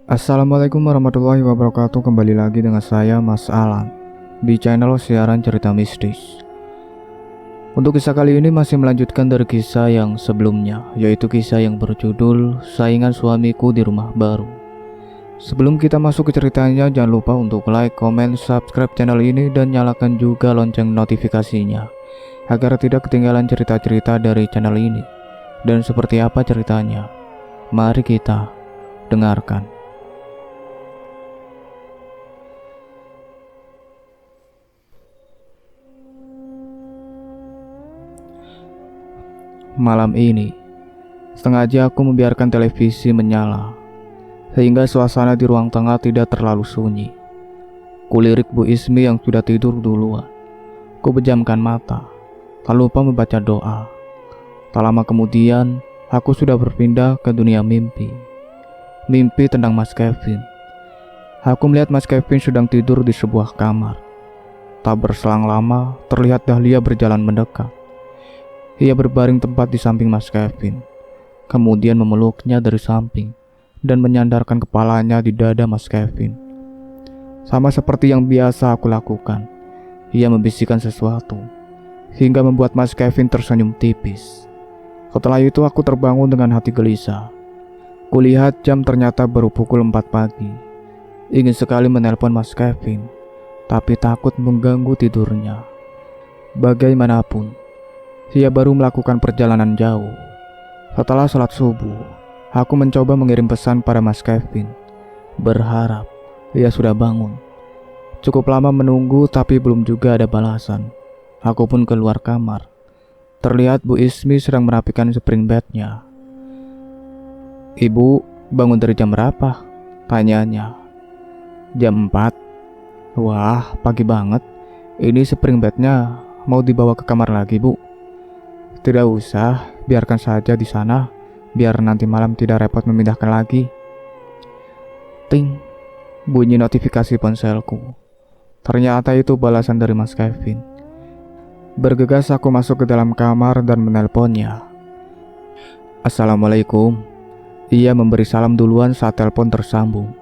Assalamualaikum warahmatullahi wabarakatuh. Kembali lagi dengan saya Mas Alan di channel siaran cerita mistis. Untuk kisah kali ini masih melanjutkan dari kisah yang sebelumnya, yaitu kisah yang berjudul Saingan Suamiku di Rumah Baru. Sebelum kita masuk ke ceritanya, jangan lupa untuk like, comment, subscribe channel ini dan nyalakan juga lonceng notifikasinya agar tidak ketinggalan cerita-cerita dari channel ini. Dan seperti apa ceritanya? Mari kita dengarkan. Malam ini, sengaja aku membiarkan televisi menyala, sehingga suasana di ruang tengah tidak terlalu sunyi. Kulirik Bu Ismi yang sudah tidur duluan. Ku pejamkan mata, tak lupa membaca doa. Tak lama kemudian, aku sudah berpindah ke dunia mimpi. Mimpi tentang Mas Kevin. Aku melihat Mas Kevin sedang tidur di sebuah kamar. Tak berselang lama, terlihat Dahlia berjalan mendekat. Ia berbaring tepat di samping Mas Kevin, kemudian memeluknya dari samping dan menyandarkan kepalanya di dada Mas Kevin. Sama seperti yang biasa aku lakukan, ia membisikkan sesuatu, hingga membuat Mas Kevin tersenyum tipis. Setelah itu aku terbangun dengan hati gelisah. Kulihat jam ternyata baru pukul 4 pagi. Ingin sekali menelpon Mas Kevin, tapi takut mengganggu tidurnya. Bagaimanapun, ia baru melakukan perjalanan jauh. Setelah sholat subuh, aku mencoba mengirim pesan pada Mas Kevin, berharap ia sudah bangun. Cukup lama menunggu tapi belum juga ada balasan. Aku pun keluar kamar. Terlihat Bu Ismi sedang merapikan spring bednya. "Ibu bangun dari jam berapa?" tanyanya. "Jam 4. Wah, pagi banget. Ini spring bednya mau dibawa ke kamar lagi, Bu?" "Tidak usah, biarkan saja di sana, biar nanti malam tidak repot memindahkan lagi." Ting, bunyi notifikasi ponselku. Ternyata itu balasan dari Mas Kevin. Bergegas aku masuk ke dalam kamar dan menelponnya. "Assalamualaikum." Ia memberi salam duluan saat telepon tersambung.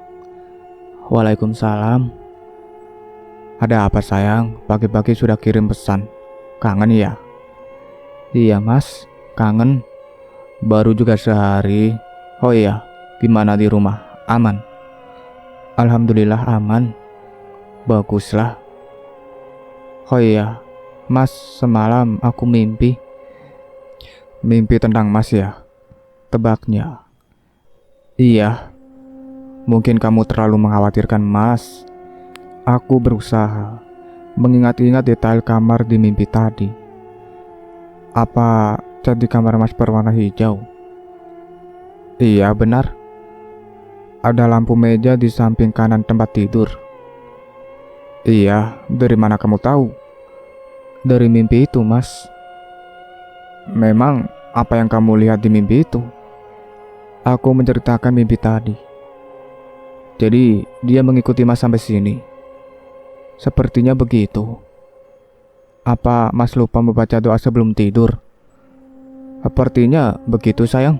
"Waalaikumsalam. Ada apa sayang? Pagi-pagi sudah kirim pesan. Kangen ya?" "Iya mas, kangen. Baru juga sehari. Oh iya, gimana di rumah? Aman?" "Alhamdulillah aman." "Baguslah." "Oh iya, mas, semalam aku mimpi." "Mimpi tentang mas ya?" tebaknya. "Iya, mungkin kamu terlalu mengkhawatirkan mas." Aku berusaha mengingat-ingat detail kamar di mimpi tadi. "Apa cat di kamar mas berwarna hijau?" "Iya benar." "Ada lampu meja di samping kanan tempat tidur?" "Iya, dari mana kamu tahu?" "Dari mimpi itu mas." "Memang apa yang kamu lihat di mimpi itu?" Aku menceritakan mimpi tadi. "Jadi dia mengikuti mas sampai sini?" "Sepertinya begitu." "Apa mas lupa membaca doa sebelum tidur?" "Sepertinya begitu sayang."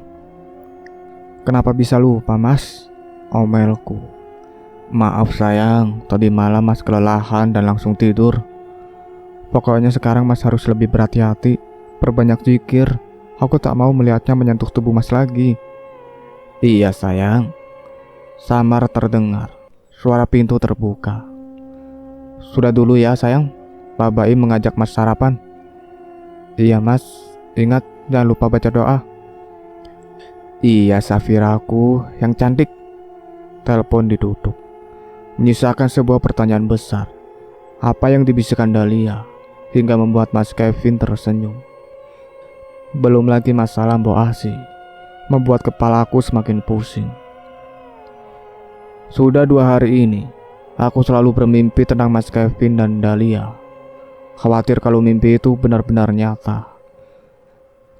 "Kenapa bisa lupa mas?" omelku. "Maaf sayang, tadi malam mas kelelahan dan langsung tidur. Pokoknya sekarang mas harus lebih berhati-hati, perbanyak zikir. Aku tak mau melihatnya menyentuh tubuh mas lagi." "Iya sayang." Samar terdengar. Suara pintu terbuka. "Sudah dulu ya sayang, Pak Baim mengajak mas sarapan." "Iya mas, ingat jangan lupa baca doa." "Iya Safiraku yang cantik." Telepon ditutup, menyisakan sebuah pertanyaan besar. Apa yang dibisikkan Dahlia hingga membuat Mas Kevin tersenyum. Belum lagi masalah Mbok Asi, membuat kepalaku semakin pusing. Sudah 2 hari ini, aku selalu bermimpi tentang Mas Kevin dan Dahlia. Khawatir kalau mimpi itu benar-benar nyata.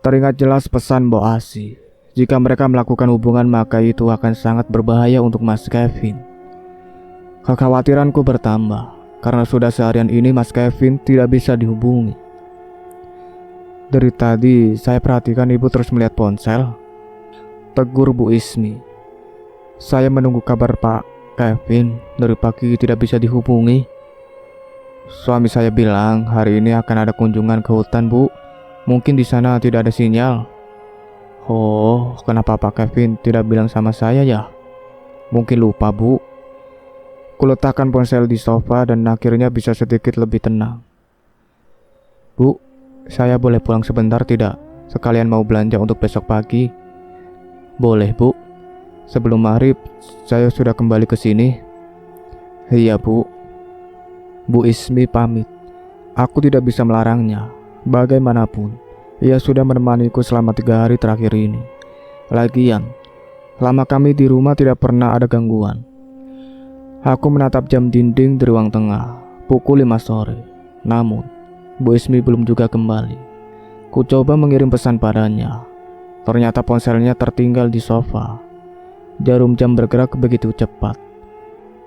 Teringat jelas pesan Mbok Asi, jika mereka melakukan hubungan maka itu akan sangat berbahaya untuk Mas Kevin. Kekhawatiranku bertambah karena sudah seharian ini Mas Kevin tidak bisa dihubungi. Dari tadi saya perhatikan ibu terus melihat ponsel, tegur Bu Ismi. Saya menunggu kabar Pak Kevin. Dari pagi tidak bisa dihubungi. Suami saya bilang hari ini akan ada kunjungan ke hutan, Bu. Mungkin di sana tidak ada sinyal. Oh, kenapa Pak Kevin tidak bilang sama saya ya? Mungkin lupa, Bu. Kuletakkan ponsel di sofa dan akhirnya bisa sedikit lebih tenang. Bu, saya boleh pulang sebentar tidak? Sekalian mau belanja untuk besok pagi. Boleh, Bu. Sebelum maghrib, saya sudah kembali ke sini. Iya, Bu. Bu Ismi pamit. Aku tidak bisa melarangnya. Bagaimanapun, ia sudah menemaniku selama 3 hari terakhir ini. Lagian, lama kami di rumah tidak pernah ada gangguan. Aku menatap jam dinding di ruang tengah. Pukul 5 sore. Namun, Bu Ismi belum juga kembali. Ku coba mengirim pesan padanya. Ternyata ponselnya tertinggal di sofa. Jarum jam bergerak begitu cepat.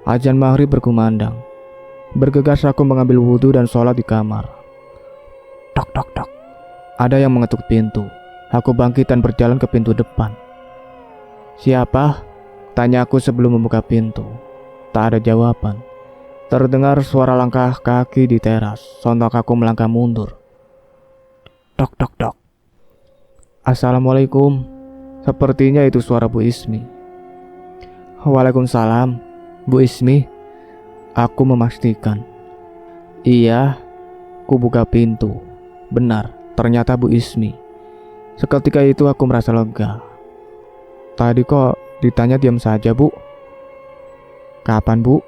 Azan maghrib berkumandang. Bergegas aku mengambil wudhu dan sholat di kamar. Tok tok tok. Ada yang mengetuk pintu. Aku bangkit dan berjalan ke pintu depan. Siapa? Tanya aku sebelum membuka pintu. Tak ada jawaban. Terdengar suara langkah kaki di teras. Sontak aku melangkah mundur. Tok tok tok. Assalamualaikum. Sepertinya itu suara Bu Ismi. Waalaikumsalam. Bu Ismi. Aku memastikan. Iya. Ku buka pintu. Benar, ternyata Bu Ismi. Seketika itu aku merasa lega. Tadi kok ditanya diam saja, Bu? Kapan, Bu?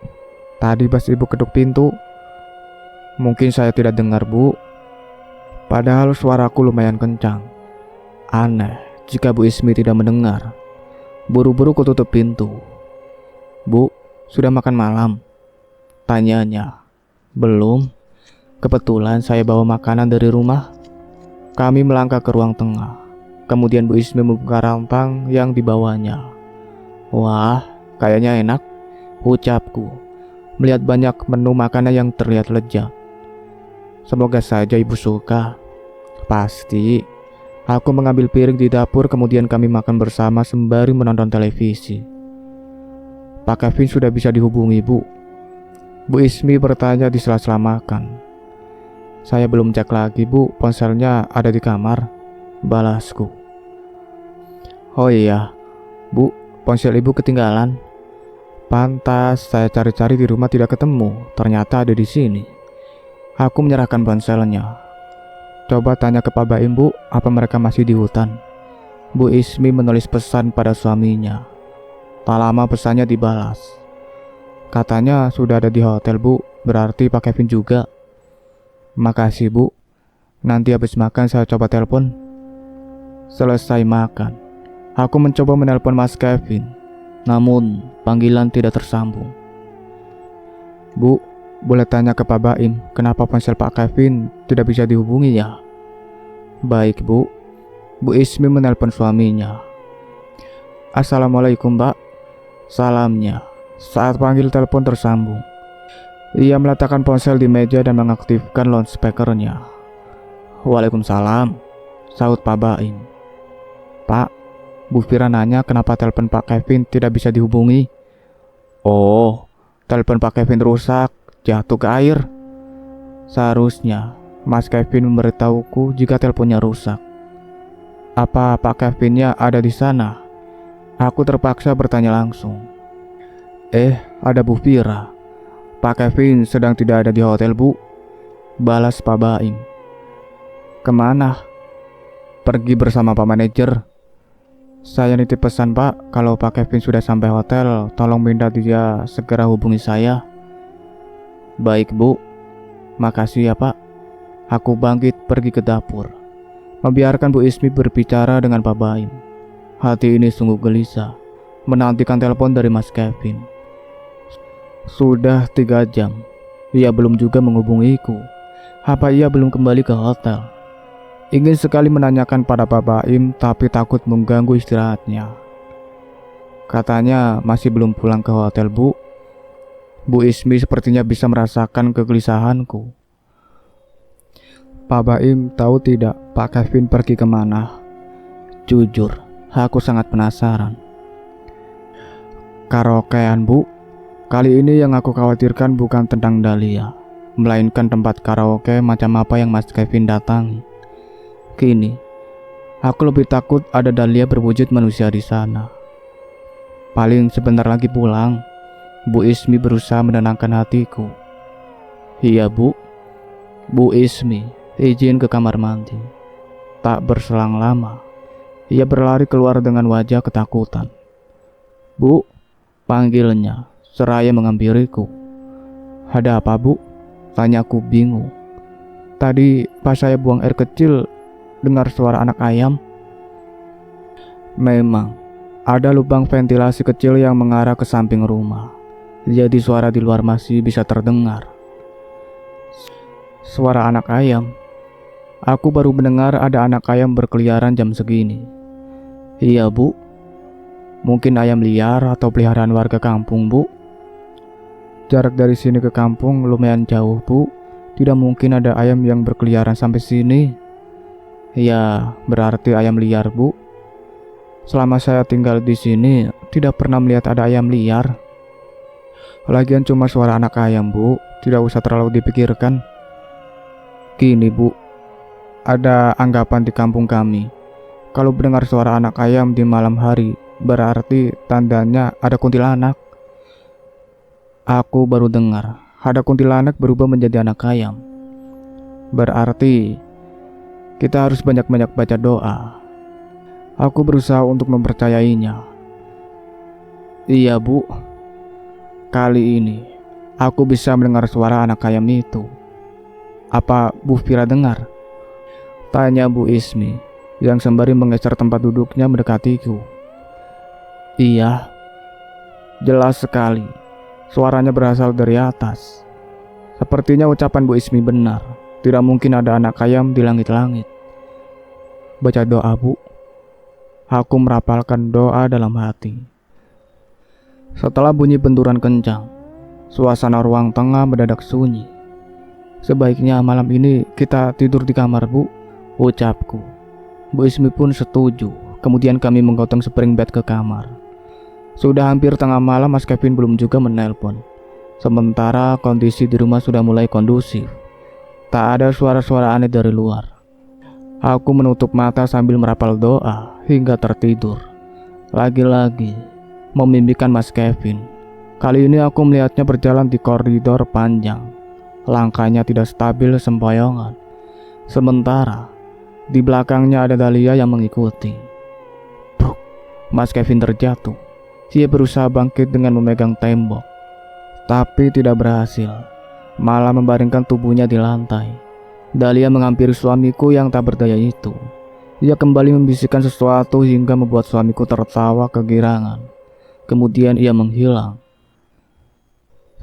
Tadi pas Ibu ketuk pintu. Mungkin saya tidak dengar, Bu. Padahal suaraku lumayan kencang. Aneh jika Bu Ismi tidak mendengar. Buru-buru ku tutup pintu. Bu, sudah makan malam? Tanyanya. Belum. Kebetulan saya bawa makanan dari rumah. Kami melangkah ke ruang tengah. Kemudian Bu Ismi membuka rantang yang dibawanya. Wah, kayaknya enak, ucapku, melihat banyak menu makanan yang terlihat lezat. Semoga saja Ibu suka. Pasti. Aku mengambil piring di dapur, kemudian kami makan bersama sembari menonton televisi. Pak Kevin sudah bisa dihubungi, Bu? Bu Ismi bertanya di sela-sela makan. Saya belum cek lagi, Bu. Ponselnya ada di kamar, balasku. Oh iya, Bu, ponsel Ibu ketinggalan. Pantas saya cari-cari di rumah tidak ketemu. Ternyata ada di sini. Aku menyerahkan ponselnya. Coba tanya ke Pak Baim, Bu, apa mereka masih di hutan? Bu Ismi menulis pesan pada suaminya. Tak lama pesannya dibalas. Katanya sudah ada di hotel, Bu. Berarti Pak Kevin juga. Makasih, Bu. Nanti habis makan saya coba telepon. Selesai makan, aku mencoba menelpon Mas Kevin. Namun panggilan tidak tersambung. Bu, boleh tanya ke Pak Baim, kenapa ponsel Pak Kevin tidak bisa dihubungi ya? Baik, Bu. Bu Ismi menelpon suaminya. Assalamualaikum, Mbak. Salamnya. Saat panggil telepon tersambung. Ia meletakkan ponsel di meja dan mengaktifkan loudspeakernya. Waalaikumsalam, sahut Pak Baim. Pak, Bu Fira nanya kenapa telepon Pak Kevin tidak bisa dihubungi. Oh, telepon Pak Kevin rusak, jatuh ke air. Seharusnya Mas Kevin memberitahuku jika teleponnya rusak. Apa Pak Kevinnya ada di sana? Aku terpaksa bertanya langsung. Ada Bu Fira. Pak Kevin sedang tidak ada di hotel, Bu. Balas Pak Baim. Kemana? Pergi bersama Pak Manajer. Saya nitip pesan, Pak, kalau Pak Kevin sudah sampai hotel, tolong minta dia segera hubungi saya. Baik, Bu. Makasih ya, Pak. Aku bangkit pergi ke dapur, membiarkan Bu Ismi berbicara dengan Pak Baim. Hati ini sungguh gelisah menantikan telepon dari Mas Kevin. Sudah 3 jam, ia belum juga menghubungiku. Apa ia belum kembali ke hotel? Ingin sekali menanyakan pada Pak Baim, tapi takut mengganggu istirahatnya. Katanya masih belum pulang ke hotel, Bu. Bu Ismi sepertinya bisa merasakan kegelisahanku. Pak Baim tahu tidak Pak Kevin pergi kemana? Jujur, aku sangat penasaran. Karaokean, Bu. Kali ini yang aku khawatirkan bukan tentang Dahlia, melainkan tempat karaoke macam apa yang Mas Kevin datangi. Kini, aku lebih takut ada Dahlia berwujud manusia di sana. Paling sebentar lagi pulang. Bu Ismi berusaha menenangkan hatiku. Iya, Bu. Bu Ismi izin ke kamar mandi. Tak berselang lama, ia berlari keluar dengan wajah ketakutan. Bu, panggilnya seraya menghampiriku. Ada apa, Bu? Tanyaku bingung. Tadi pas saya buang air kecil, dengar suara anak ayam. Memang, ada lubang ventilasi kecil yang mengarah ke samping rumah. Jadi suara di luar masih bisa terdengar. Suara anak ayam. Aku baru mendengar ada anak ayam berkeliaran jam segini. Iya, Bu. Mungkin ayam liar atau peliharaan warga kampung, Bu. Jarak dari sini ke kampung lumayan jauh, Bu. Tidak mungkin ada ayam yang berkeliaran sampai sini. Ya, berarti ayam liar, Bu. Selama saya tinggal di sini, tidak pernah melihat ada ayam liar. Lagian cuma suara anak ayam, Bu. Tidak usah terlalu dipikirkan. Gini, Bu. Ada anggapan di kampung kami. Kalau mendengar suara anak ayam di malam hari, berarti tandanya ada kuntilanak. Aku baru dengar ada kuntilanak berubah menjadi anak ayam. Berarti kita harus banyak-banyak baca doa. Aku berusaha untuk mempercayainya. Iya, Bu. Kali ini aku bisa mendengar suara anak ayam itu. Apa Bu Fira dengar? Tanya Bu Ismi yang sembari menggeser tempat duduknya mendekatiku. Iya, jelas sekali. Suaranya berasal dari atas. Sepertinya ucapan Bu Ismi benar. Tidak mungkin ada anak ayam di langit-langit. Baca doa, Bu. Aku merapalkan doa dalam hati. Setelah bunyi benturan kencang, suasana ruang tengah mendadak sunyi. Sebaiknya malam ini kita tidur di kamar, Bu, ucapku. Bu Ismi pun setuju. Kemudian kami menggotong spring bed ke kamar. Sudah hampir tengah malam, Mas Kevin belum juga menelpon. Sementara kondisi di rumah sudah mulai kondusif. Tak ada suara-suara aneh dari luar. Aku menutup mata sambil merapal doa hingga tertidur. Lagi-lagi memimpikan Mas Kevin. Kali ini aku melihatnya berjalan di koridor panjang. Langkahnya tidak stabil sempoyongan. Sementara di belakangnya ada Dahlia yang mengikuti. Bruk, Mas Kevin terjatuh. Dia berusaha bangkit dengan memegang tembok, tapi tidak berhasil. Malah membaringkan tubuhnya di lantai. Dahlia menghampiri suamiku yang tak berdaya itu. Ia kembali membisikkan sesuatu hingga membuat suamiku tertawa kegirangan. Kemudian ia menghilang.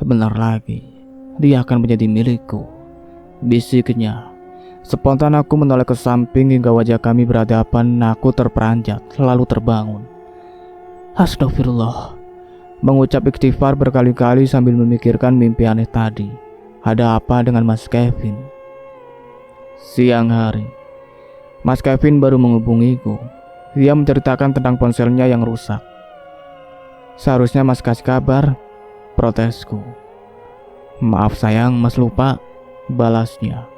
Sebentar lagi, dia akan menjadi milikku, bisiknya. Spontan aku menoleh ke samping hingga wajah kami berhadapan. Aku terperanjat, lalu terbangun. Astagfirullah. Mengucap istighfar berkali-kali sambil memikirkan mimpi aneh tadi. Ada apa dengan Mas Kevin? Siang hari, Mas Kevin baru menghubungiku. Dia menceritakan tentang ponselnya yang rusak. Seharusnya Mas kasih kabar, protesku. Maaf sayang, Mas lupa, balasnya.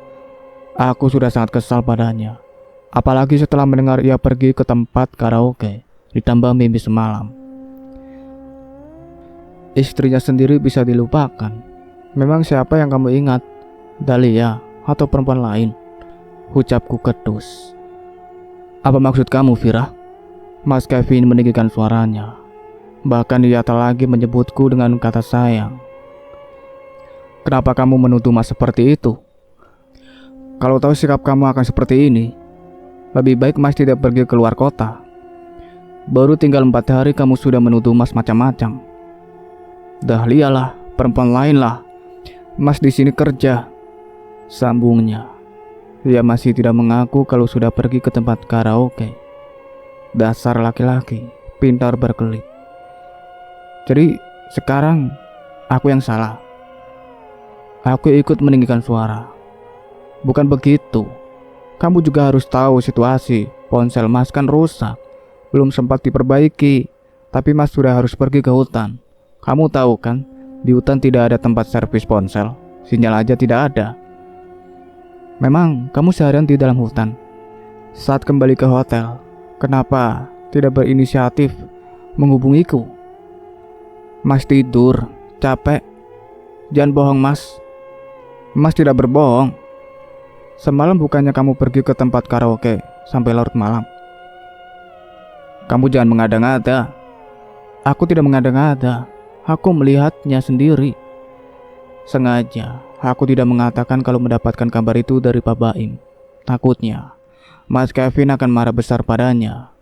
Aku sudah sangat kesal padanya. Apalagi setelah mendengar ia pergi ke tempat karaoke. Ditambah mimpi semalam. Istrinya sendiri bisa dilupakan. Memang siapa yang kamu ingat? Dahlia atau perempuan lain? Ucapku ketus. Apa maksud kamu, Fira? Mas Kevin meninggikan suaranya. Bahkan ia tak lagi menyebutku dengan kata sayang. Kenapa kamu menuduh Mas seperti itu? Kalau tahu sikap kamu akan seperti ini, lebih baik Mas tidak pergi keluar kota. Baru tinggal 4 hari kamu sudah menuduh Mas macam-macam. Dahlia lah, perempuan lain lah. Mas di sini kerja, sambungnya. Dia masih tidak mengaku kalau sudah pergi ke tempat karaoke. Dasar laki-laki, pintar berkelit. Jadi sekarang aku yang salah. Aku ikut meninggikan suara. Bukan begitu. Kamu juga harus tahu situasi. Ponsel Mas kan rusak, belum sempat diperbaiki. Tapi Mas sudah harus pergi ke hutan. Kamu tahu kan, di hutan tidak ada tempat servis ponsel. Sinyal aja tidak ada. Memang kamu seharian di dalam hutan. Saat kembali ke hotel, kenapa tidak berinisiatif menghubungiku? Mas tidur, capek. Jangan bohong Mas. Mas tidak berbohong. Semalam bukannya kamu pergi ke tempat karaoke sampai larut malam? Kamu jangan mengada-ngada. Aku tidak mengada-ngada. Aku melihatnya sendiri. Sengaja aku tidak mengatakan kalau mendapatkan kabar itu dari Pak Baim. Takutnya Mas Kevin akan marah besar padanya.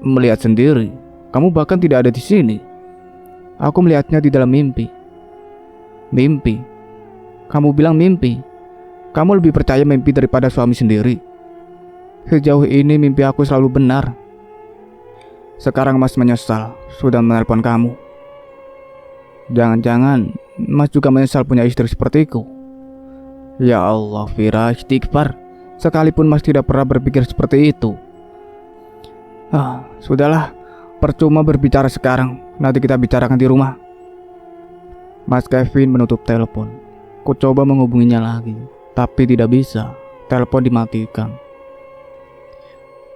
Melihat sendiri? Kamu bahkan tidak ada di sini. Aku melihatnya di dalam mimpi. Mimpi? Kamu bilang mimpi? Kamu lebih percaya mimpi daripada suami sendiri. Sejauh ini mimpi aku selalu benar. Sekarang Mas menyesal sudah menelpon kamu. Jangan-jangan Mas juga menyesal punya istri sepertiku. Ya Allah, Vira, istighfar. Sekalipun Mas tidak pernah berpikir seperti itu. Sudahlah, percuma berbicara sekarang. Nanti kita bicarakan di rumah. Mas Kevin menutup telepon. Ku coba menghubunginya lagi, tapi tidak bisa. Telepon dimatikan.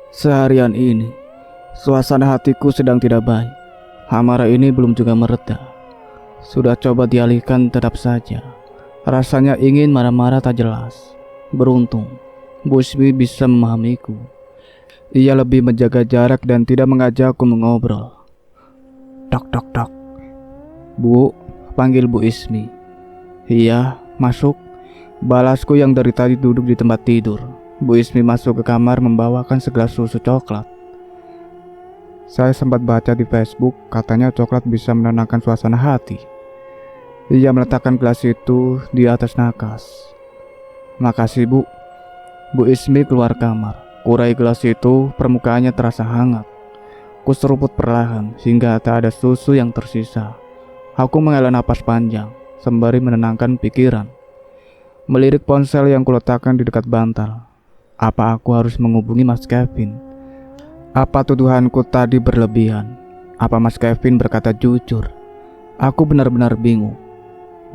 Seharian ini suasana hatiku sedang tidak baik. Amarah ini belum juga mereda. Sudah coba dialihkan, tetap saja rasanya ingin marah-marah tak jelas. Beruntung Bu Ismi bisa memahamiku. Ia lebih menjaga jarak dan tidak mengajakku mengobrol. Tok tok tok. Bu, panggil Bu Ismi. Iya, masuk. Balasku yang dari tadi duduk di tempat tidur. Bu Ismi masuk ke kamar membawakan segelas susu coklat. Saya sempat baca di Facebook, katanya coklat bisa menenangkan suasana hati. Ia meletakkan gelas itu di atas nakas. Makasih Bu. Bu Ismi keluar kamar. Kurai gelas itu, permukaannya terasa hangat. Ku seruput perlahan hingga tak ada susu yang tersisa. Aku menghela napas panjang sembari menenangkan pikiran. Melirik ponsel yang kuletakkan di dekat bantal. Apa aku harus menghubungi Mas Kevin? Apa tuduhanku tadi berlebihan? Apa Mas Kevin berkata jujur? Aku benar-benar bingung.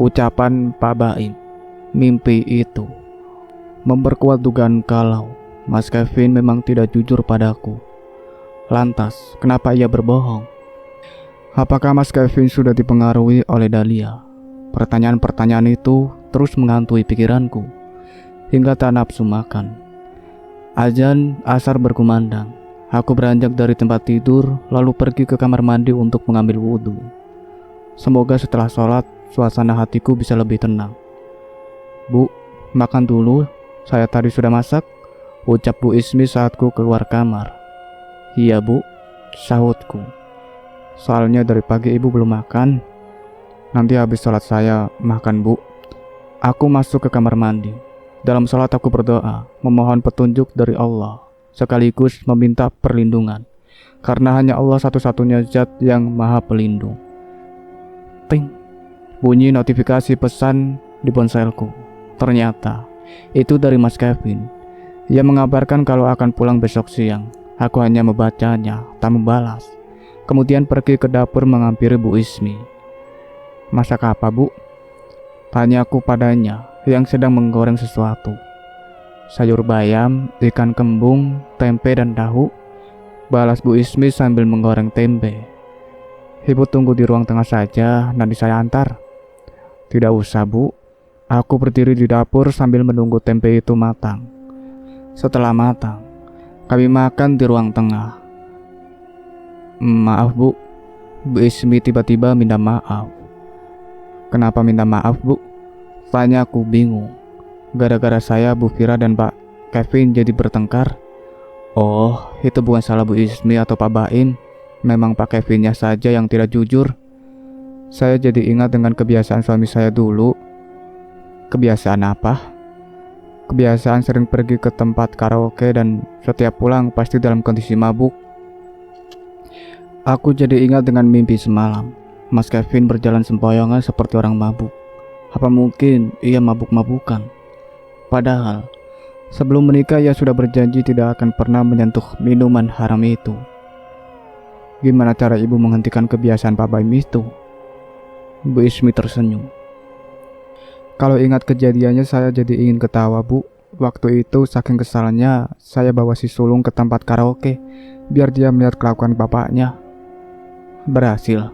Ucapan Pak Baim, mimpi itu memperkuat dugaan kalau Mas Kevin memang tidak jujur padaku. Lantas, kenapa ia berbohong? Apakah Mas Kevin sudah dipengaruhi oleh Dahlia? Pertanyaan-pertanyaan itu terus menghantui pikiranku hingga tak nafsu makan. Azan asar berkumandang. Aku beranjak dari tempat tidur lalu pergi ke kamar mandi untuk mengambil wudhu. Semoga setelah sholat suasana hatiku bisa lebih tenang. Bu, makan dulu. Saya tadi sudah masak, ucap Bu Ismi saat ku keluar kamar. Iya Bu, sahutku. Soalnya dari pagi ibu belum makan. Nanti habis sholat saya makan Bu. Aku masuk ke kamar mandi. Dalam sholat aku berdoa, memohon petunjuk dari Allah, sekaligus meminta perlindungan. Karena hanya Allah satu-satunya zat yang maha pelindung. Ting, bunyi notifikasi pesan di ponselku. Ternyata itu dari Mas Kevin. Ia mengabarkan kalau akan pulang besok siang. Aku hanya membacanya, tak membalas. Kemudian pergi ke dapur menghampiri Bu Ismi. Masak apa Bu? Tanyaku padanya yang sedang menggoreng sesuatu. Sayur bayam, ikan kembung, tempe dan tahu, balas Bu Ismi sambil menggoreng tempe. Ibu tunggu di ruang tengah saja, nanti saya antar. Tidak usah Bu. Aku berdiri di dapur sambil menunggu tempe itu matang. Setelah matang, kami makan di ruang tengah. Maaf Bu. Bu Ismi tiba-tiba minta maaf. Kenapa minta maaf Bu? Tanya aku bingung. Gara-gara saya, Bu Vira dan Pak Kevin jadi bertengkar. Oh, itu bukan salah Bu Ismi atau Pak Baim. Memang Pak Kevinnya saja yang tidak jujur. Saya jadi ingat dengan kebiasaan suami saya dulu. Kebiasaan apa? Kebiasaan sering pergi ke tempat karaoke dan setiap pulang pasti dalam kondisi mabuk. Aku jadi ingat dengan mimpi semalam. Mas Kevin berjalan sempoyongan seperti orang mabuk. Apa mungkin ia mabuk-mabukan? Padahal sebelum menikah ia sudah berjanji tidak akan pernah menyentuh minuman haram itu. Gimana cara ibu menghentikan kebiasaan Pak Baim itu? Bu Ismi tersenyum. Kalau ingat kejadiannya saya jadi ingin ketawa, Bu. Waktu itu saking kesalnya saya bawa si sulung ke tempat karaoke biar dia melihat kelakuan bapaknya. Berhasil.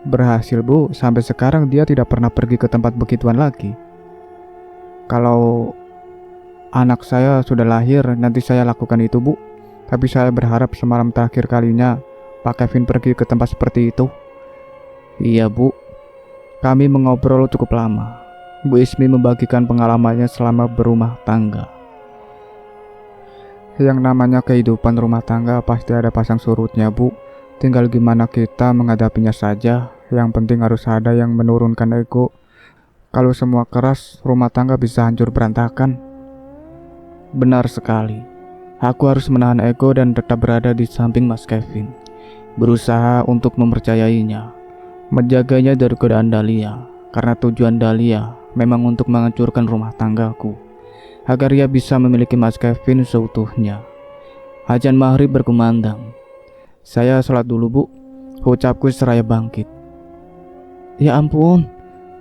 Berhasil, Bu. Sampai sekarang dia tidak pernah pergi ke tempat begituan lagi. Kalau anak saya sudah lahir, nanti saya lakukan itu, Bu. Tapi saya berharap semalam terakhir kalinya Pak Kevin pergi ke tempat seperti itu. Iya, Bu. Kami mengobrol cukup lama. Bu Ismi membagikan pengalamannya selama berumah tangga. Yang namanya kehidupan rumah tangga pasti ada pasang surutnya, Bu. Tinggal gimana kita menghadapinya saja. Yang penting harus ada yang menurunkan ego. Kalau semua keras, rumah tangga bisa hancur berantakan. Benar sekali. Aku harus menahan ego dan tetap berada di samping Mas Kevin. Berusaha untuk mempercayainya, menjaganya dari godaan Dahlia. Karena tujuan Dahlia memang untuk menghancurkan rumah tanggaku, agar ia bisa memiliki Mas Kevin seutuhnya. Azan maghrib berkumandang. Saya sholat dulu, Bu, ucapku seraya bangkit. Ya ampun,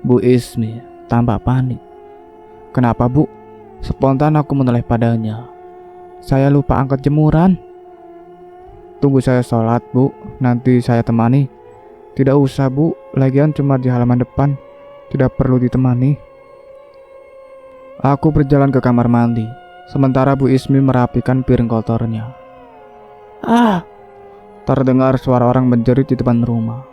Bu Ismi tampak panik. Kenapa, Bu? Spontan aku menoleh padanya. Saya lupa angkat jemuran. Tunggu saya sholat, Bu, nanti saya temani. Tidak usah, Bu, lagian cuma di halaman depan. Tidak perlu ditemani. Aku berjalan ke kamar mandi, sementara Bu Ismi merapikan piring kotornya. Ah! Terdengar suara orang menjerit di depan rumah.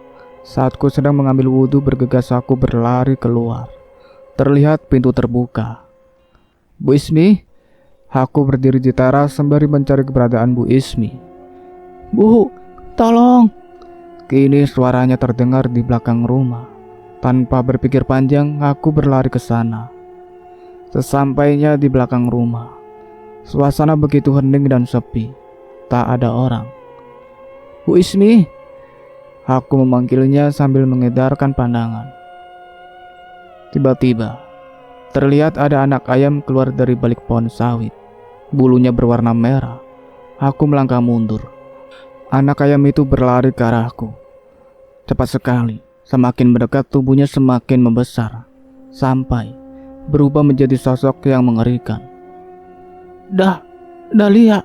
Saat ku sedang mengambil wudhu, bergegas aku berlari keluar. Terlihat pintu terbuka. Bu Ismi? Aku berdiri di teras sembari mencari keberadaan Bu Ismi. Bu, tolong! Kini suaranya terdengar di belakang rumah. Tanpa berpikir panjang, aku berlari ke sana. Sesampainya di belakang rumah, suasana begitu hening dan sepi. Tak ada orang. Bu Ismi, aku memanggilnya sambil mengedarkan pandangan. Tiba-tiba, terlihat ada anak ayam keluar dari balik pohon sawit. Bulunya berwarna merah. Aku melangkah mundur. Anak ayam itu berlari ke arahku. Cepat sekali. Semakin mendekat tubuhnya semakin membesar, sampai berubah menjadi sosok yang mengerikan. Dahlia,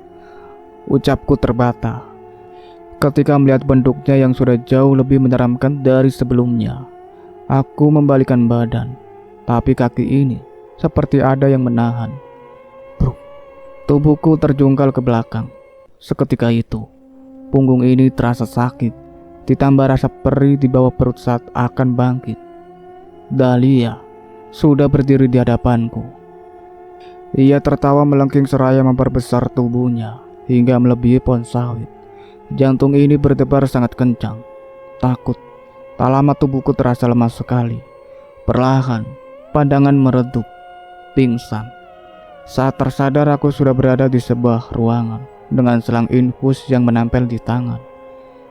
ucapku terbata. Ketika melihat bentuknya yang sudah jauh lebih menyeramkan dari sebelumnya, aku membalikkan badan, tapi kaki ini seperti ada yang menahan. Bruk. Tubuhku terjungkal ke belakang. Seketika itu, punggung ini terasa sakit. Ditambah rasa perih di bawah perut saat akan bangkit. Dahlia sudah berdiri di hadapanku. Ia tertawa melengking seraya memperbesar tubuhnya hingga melebihi pohon sawit. Jantung ini berdebar sangat kencang. Takut. Tak lama tubuhku terasa lemas sekali. Perlahan, pandangan meredup. Pingsan. Saat tersadar aku sudah berada di sebuah ruangan dengan selang infus yang menempel di tangan.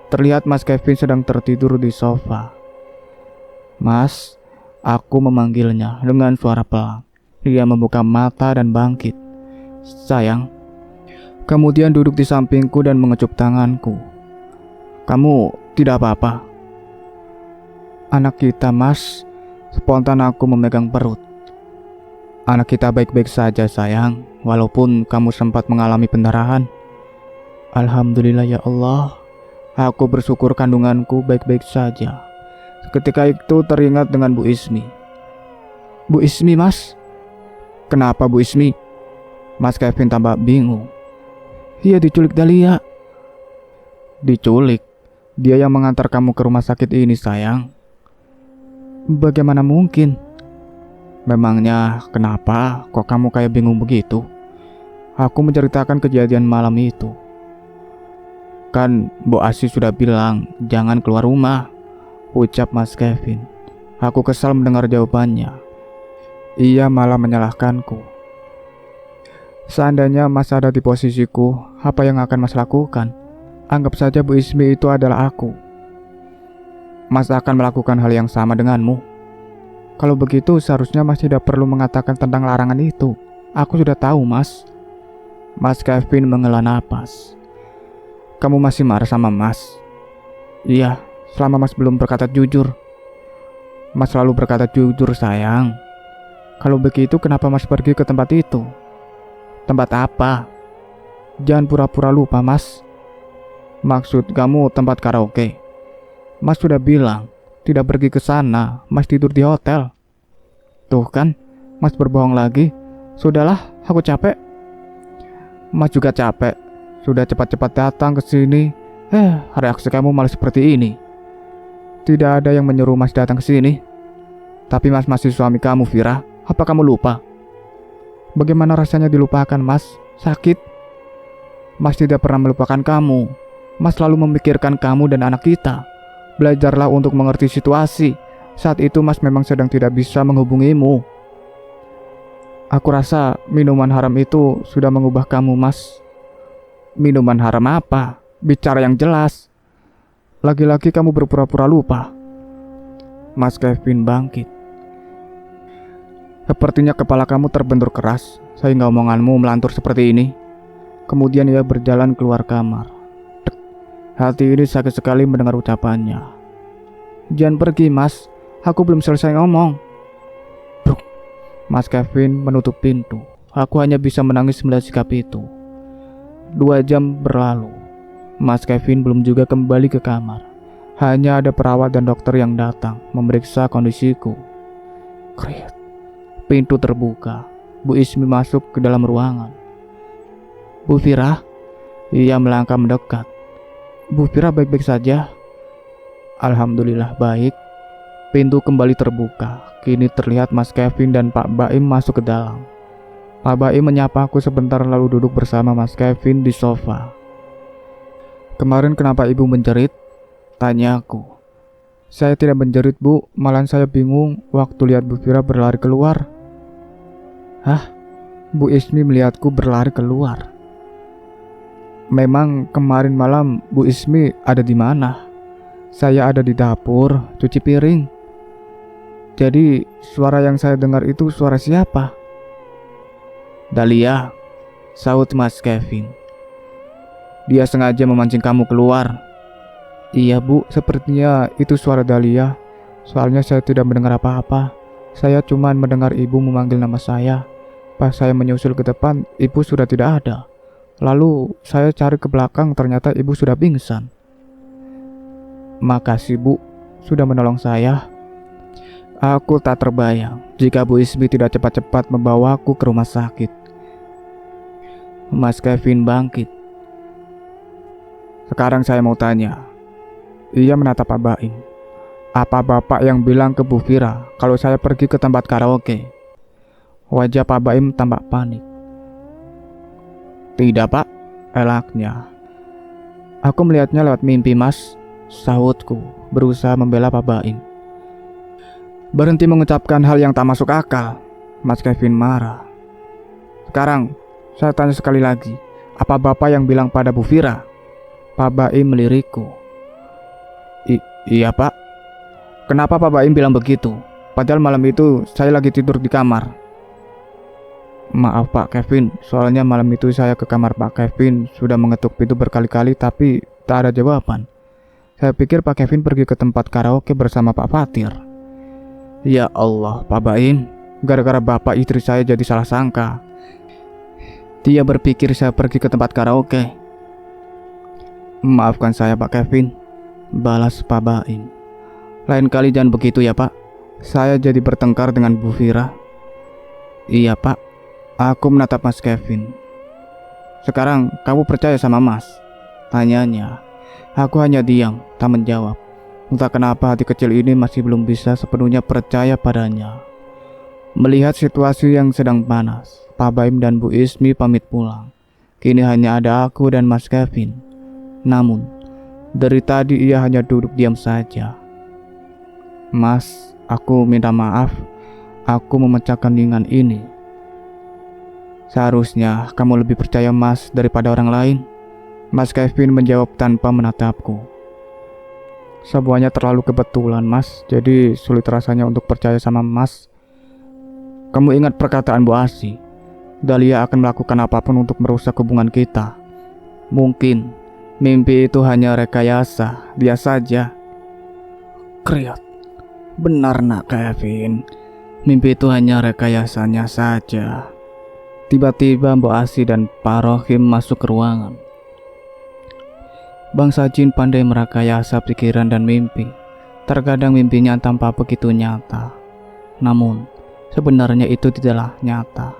Terlihat Mas Kevin sedang tertidur di sofa. Mas, aku memanggilnya dengan suara pelan. Dia membuka mata dan bangkit. Sayang. Kemudian duduk di sampingku dan mengecup tanganku. Kamu tidak apa-apa? Anak kita, Mas. Spontan aku memegang perut. Anak kita baik-baik saja, sayang. Walaupun kamu sempat mengalami pendarahan. Alhamdulillah ya Allah. Aku bersyukur kandunganku baik-baik saja. Ketika itu teringat dengan Bu Ismi. Bu Ismi, Mas? Kenapa Bu Ismi? Mas Kevin tampak bingung. Iya, diculik Dahlia. Diculik? Dia yang mengantar kamu ke rumah sakit ini, sayang. Bagaimana mungkin? Memangnya kenapa kok kamu kayak bingung begitu? Aku menceritakan kejadian malam itu. Kan Bu Asi sudah bilang jangan keluar rumah, ucap Mas Kevin. Aku kesal mendengar jawabannya. Ia malah menyalahkanku. Seandainya Mas ada di posisiku, apa yang akan Mas lakukan? Anggap saja Bu Ismi itu adalah aku. Mas akan melakukan hal yang sama denganmu. Kalau begitu seharusnya Mas tidak perlu mengatakan tentang larangan itu. Aku sudah tahu, Mas. Mas Kevin menghela napas. Kamu masih marah sama Mas? Iya, selama Mas belum berkata jujur. Mas selalu berkata jujur sayang. Kalau begitu kenapa Mas pergi ke tempat itu? Tempat apa? Jangan pura-pura lupa Mas. Maksud kamu tempat karaoke? Mas sudah bilang tidak pergi ke sana, Mas tidur di hotel. Tuh kan, Mas berbohong lagi. Sudahlah, aku capek. Mas juga capek. Sudah cepat-cepat datang ke sini. Reaksi kamu malah seperti ini. Tidak ada yang menyuruh Mas datang ke sini. Tapi Mas masih suami kamu, Vira. Apa kamu lupa? Bagaimana rasanya dilupakan, Mas? Sakit. Mas tidak pernah melupakan kamu. Mas selalu memikirkan kamu dan anak kita. Belajarlah untuk mengerti situasi. Saat itu Mas memang sedang tidak bisa menghubungimu. Aku rasa minuman haram itu sudah mengubah kamu, Mas. Minuman haram apa? Bicara yang jelas. Lagi-lagi kamu berpura-pura lupa. Mas Kevin bangkit. Sepertinya kepala kamu terbentur keras sehingga omonganmu melantur seperti ini. Kemudian ia berjalan keluar kamar. Hati ini sakit sekali mendengar ucapannya. Jangan pergi, Mas. Aku belum selesai ngomong. Bruk. Mas Kevin menutup pintu. Aku hanya bisa menangis melihat sikap itu. 2 jam berlalu. Mas Kevin belum juga kembali ke kamar. Hanya ada perawat dan dokter yang datang memeriksa kondisiku. Kriet. Pintu terbuka. Bu Ismi masuk ke dalam ruangan. Bu Vira? Ia melangkah mendekat. Bu Vira baik-baik saja? Alhamdulillah baik. Pintu kembali terbuka. Kini terlihat Mas Kevin dan Pak Baim masuk ke dalam. Pak Baim menyapa aku sebentar lalu duduk bersama Mas Kevin di sofa. Kemarin kenapa ibu menjerit? Tanya aku. Saya tidak menjerit, Bu. Malahan saya bingung waktu lihat Bu Vira berlari keluar. Hah? Bu Ismi melihatku berlari keluar. Memang kemarin malam Bu Ismi ada di mana? Saya ada di dapur, cuci piring. Jadi suara yang saya dengar itu suara siapa? Dahlia, sahut Mas Kevin. Dia sengaja memancing kamu keluar. Iya Bu, sepertinya itu suara Dahlia. Soalnya saya tidak mendengar apa-apa. Saya cuma mendengar ibu memanggil nama saya. Pas saya menyusul ke depan, ibu sudah tidak ada. Lalu saya cari ke belakang, ternyata ibu sudah pingsan. Makasih Bu, sudah menolong saya. Aku tak terbayang jika Bu Ismi tidak cepat-cepat membawaku ke rumah sakit. Mas Kevin bangkit. Sekarang saya mau tanya. Ia menatap Pak Baim. Apa Bapak yang bilang ke Bu Vira kalau saya pergi ke tempat karaoke? Wajah Pak Baim tampak panik. Tidak Pak, elaknya. Aku melihatnya lewat mimpi Mas, sahutku berusaha membela Pak Baim. Berhenti mengucapkan hal yang tak masuk akal. Mas Kevin marah. Sekarang saya tanya sekali lagi, apa Bapak yang bilang pada Bu Vira? Pak Baim melirikku. Iya Pak. Kenapa Pak Baim bilang begitu? Padahal malam itu saya lagi tidur di kamar. Maaf Pak Kevin, soalnya malam itu saya ke kamar Pak Kevin sudah mengetuk pintu berkali-kali tapi tak ada jawaban. Saya pikir Pak Kevin pergi ke tempat karaoke bersama Pak Fatir. Ya Allah Pak Baim, gara-gara Bapak istri saya jadi salah sangka. Dia berpikir saya pergi ke tempat karaoke. Maafkan saya Pak Kevin, balas Pak Baim. Lain kali jangan begitu ya Pak. Saya jadi bertengkar dengan Bu Vira. Iya Pak. Aku menatap Mas Kevin. Sekarang kamu percaya sama Mas? Tanyanya. Aku hanya diam, tak menjawab. Entah kenapa hati kecil ini masih belum bisa sepenuhnya percaya padanya. Melihat situasi yang sedang panas, Pak Baim dan Bu Ismi pamit pulang. Kini hanya ada aku dan Mas Kevin. Namun, dari tadi ia hanya duduk diam saja. Mas, aku minta maaf. Aku memecahkan keheningan ini. Seharusnya kamu lebih percaya Mas daripada orang lain. Mas Kevin menjawab tanpa menatapku. Semuanya terlalu kebetulan Mas, jadi sulit rasanya untuk percaya sama Mas. Kamu ingat perkataan Bu Asi, Dahlia akan melakukan apapun untuk merusak hubungan kita. Mungkin Mimpi itu hanya rekayasa, dia saja. Kriot. Benar nak Kevin. Mimpi itu hanya rekayasanya saja. Tiba-tiba Mbok Asi dan Pak Rohim masuk ke ruangan. Bangsa jin pandai merekayasa pikiran dan mimpi. Terkadang mimpinya tampak begitu nyata. Namun, sebenarnya itu tidaklah nyata.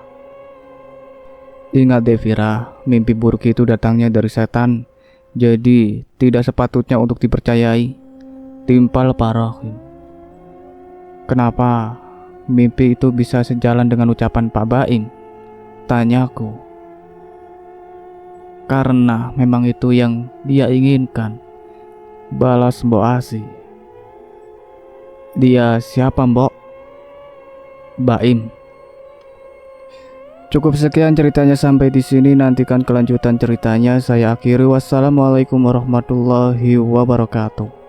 Ingat Devira, mimpi buruk itu datangnya dari setan. Jadi, tidak sepatutnya untuk dipercayai. Timpal Pak Rohim. Kenapa mimpi itu bisa sejalan dengan ucapan Pak Baim? Tanyaku. Karena memang itu yang dia inginkan. Balas Mbok Asi. Dia siapa, Mbok? Baim. Cukup sekian ceritanya sampai di sini. Nantikan kelanjutan ceritanya. Saya akhiri. Wassalamualaikum warahmatullahi wabarakatuh.